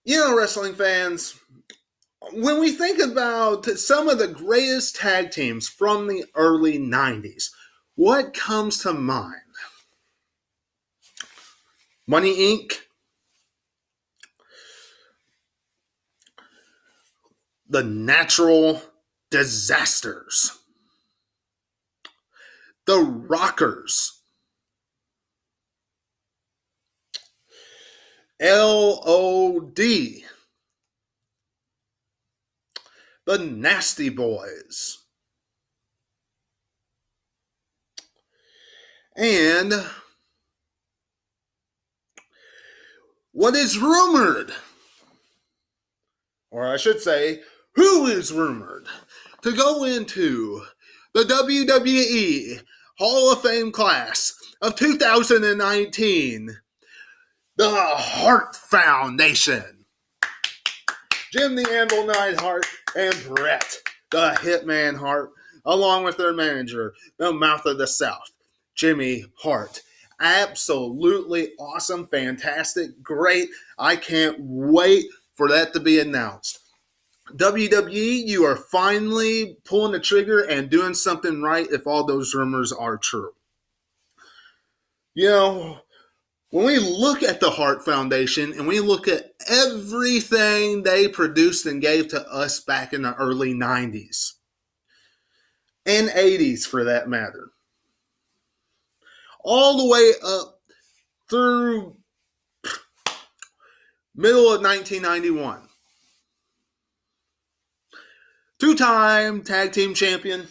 Wrestling fans, when we think about some of the greatest tag teams from the early 90s, what comes to mind? Money Inc., The Natural Disasters, The Rockers, LOD, The Nasty Boys, and what is rumored, or I should say, who is rumored to go into the WWE Hall of Fame class of 2019, the Hart Foundation. Jim the Anvil Neidhart and Bret the Hitman Hart, along with their manager, the Mouth of the South, Jimmy Hart. Absolutely awesome, fantastic, great. I can't wait for that to be announced. WWE, you are finally pulling the trigger and doing something right if all those rumors are true. When we look at the Hart Foundation and we look at everything they produced and gave to us back in the early 90s and 80s for that matter, all the way up through middle of 1991. Two-time tag team champion,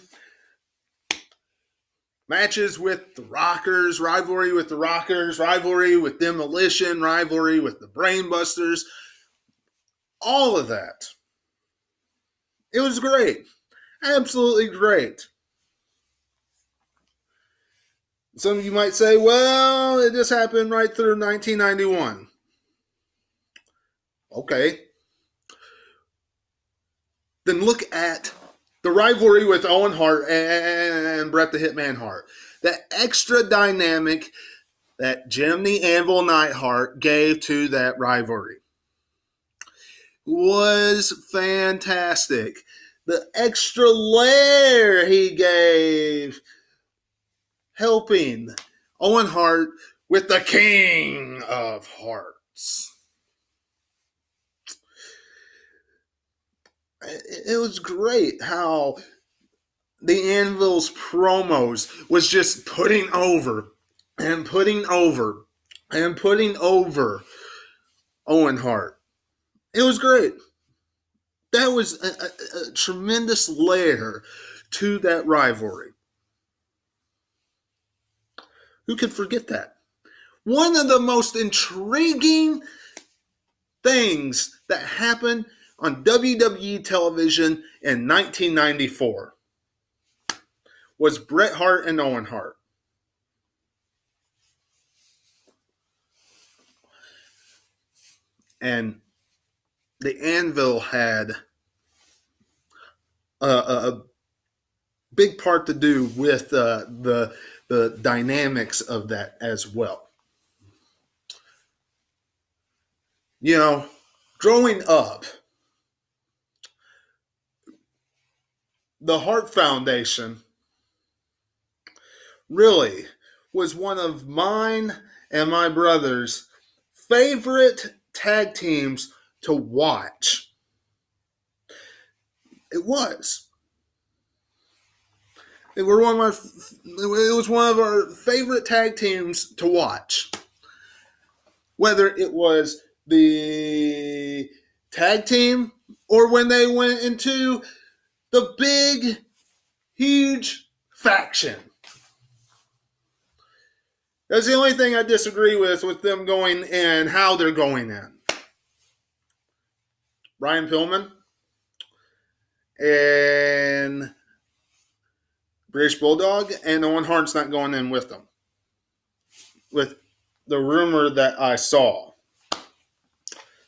matches with the Rockers, rivalry with the Rockers, rivalry with Demolition, rivalry with the Brainbusters, all of that. It was great. Absolutely great. Some of you might say, well, it just happened right through 1991. Okay. Then look at the rivalry with Owen Hart and Bret the Hitman Hart. That extra dynamic that Jim the Anvil Neidhart gave to that rivalry was fantastic. The extra layer he gave, helping Owen Hart with the King of Hearts. It was great how the Anvil's promos was just putting over and putting over and putting over Owen Hart. It was great. That was a tremendous layer to that rivalry. Who could forget that? One of the most intriguing things that happened on WWE television in 1994 was Bret Hart and Owen Hart. And the Anvil had a big part to do with the dynamics of that as well. Growing up, the Hart Foundation really was one of mine and my brother's favorite tag teams to watch. It was. It was one of our favorite tag teams to watch. Whether it was the tag team or when they went into the big, huge faction. That's the only thing I disagree with them going in, how they're going in. Brian Pillman and British Bulldog and Owen Hart's not going in with them. With the rumor that I saw.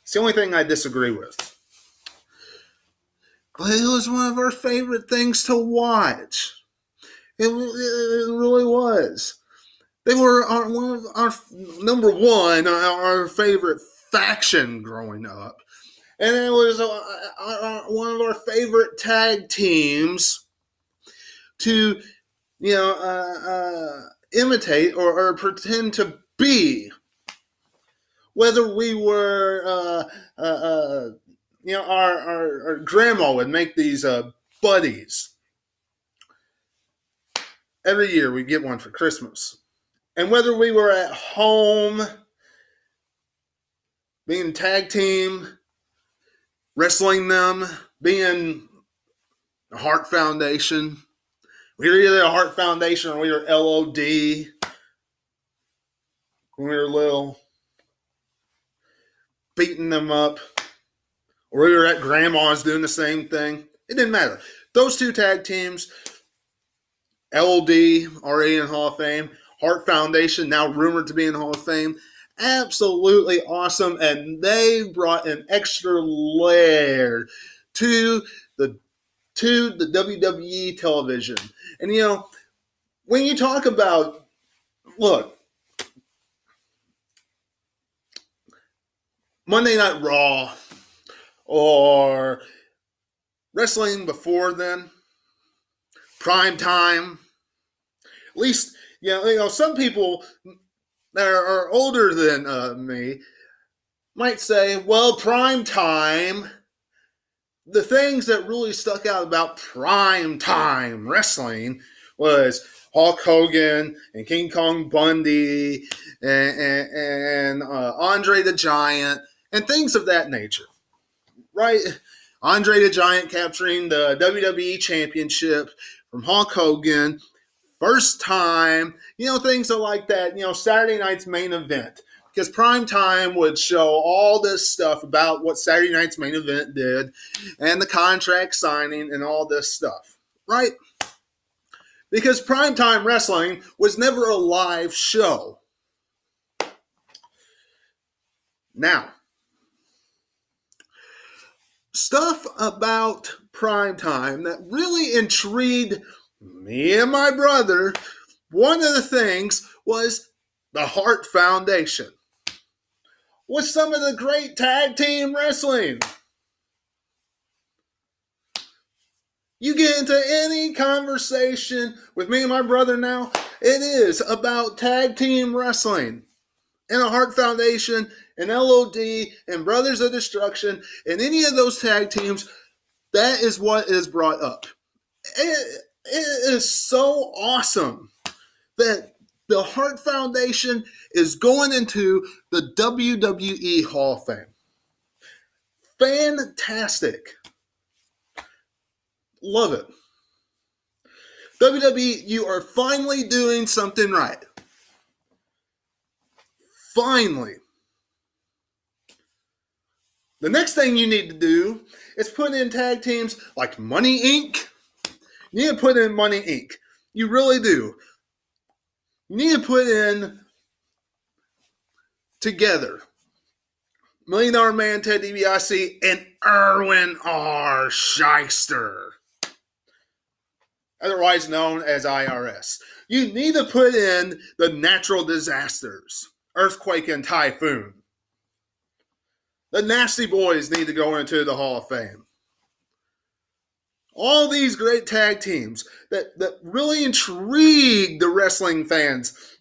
It's the only thing I disagree with. But it was one of our favorite things to watch. It really was. They were one of our number one, our favorite faction growing up. And it was one of our favorite tag teams to, imitate or pretend to be. Whether we were, our grandma would make these buddies. Every year we get one for Christmas. And whether we were at home, being tag team, wrestling them, being a Hart Foundation, we were either a Hart Foundation or we were LOD when we were little, beating them up, or we were at grandma's doing the same thing. It didn't matter. Those two tag teams, LOD, already in Hall of Fame, Hart Foundation, now rumored to be in Hall of Fame, absolutely awesome, and they brought an extra layer to the WWE television. And when you talk about, look, Monday Night Raw or wrestling before then, prime time, at least, some people that are older than me might say, well, prime time, the things that really stuck out about prime time wrestling was Hulk Hogan and King Kong Bundy and Andre the Giant and things of that nature, right? Andre the Giant capturing the WWE Championship from Hulk Hogan, first time, things like that, Saturday night's main event. Because prime time would show all this stuff about what Saturday night's main event did and the contract signing and all this stuff, right? Because primetime wrestling was never a live show. Now, stuff about primetime that really intrigued me and my brother, one of the things was the Hart Foundation. With some of the great tag team wrestling. You get into any conversation with me and my brother now, it is about tag team wrestling. And a Hart Foundation, and LOD, and Brothers of Destruction, and any of those tag teams, that is what is brought up. It is so awesome that the Hart Foundation is going into the WWE Hall of Fame. Fantastic. Love it. WWE, you are finally doing something right. Finally. The next thing you need to do is put in tag teams like Money Inc. You need to put in Money Inc. You really do. You need to put in together $1 Million Man Ted DiBiase and Erwin R. Shyster, otherwise known as IRS. You need to put in the natural disasters, earthquake and typhoon. The Nasty Boys need to go into the Hall of Fame. All these great tag teams that really intrigued the wrestling fans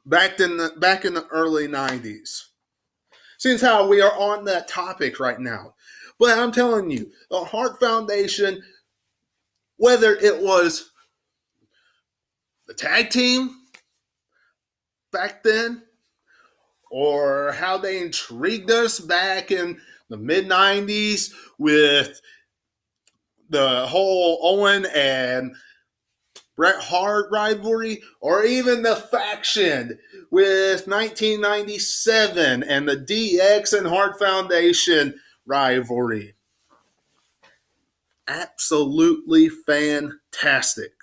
back in the early 90s. Since how we are on that topic right now. But I'm telling you, the Hart Foundation, whether it was the tag team back then, or how they intrigued us back in the mid-90s with the whole Owen and Bret Hart rivalry, or even the faction with 1997 and the DX and Hart Foundation rivalry. Absolutely fantastic.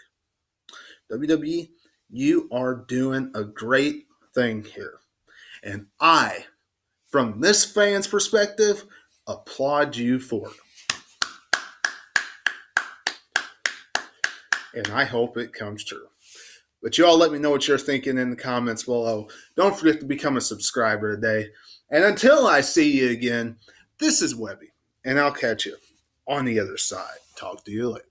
WWE, you are doing a great thing here. And I, from this fan's perspective, applaud you for it. And I hope it comes true. But you all let me know what you're thinking in the comments below. Don't forget to become a subscriber today. And until I see you again, this is Webby, and I'll catch you on the other side. Talk to you later.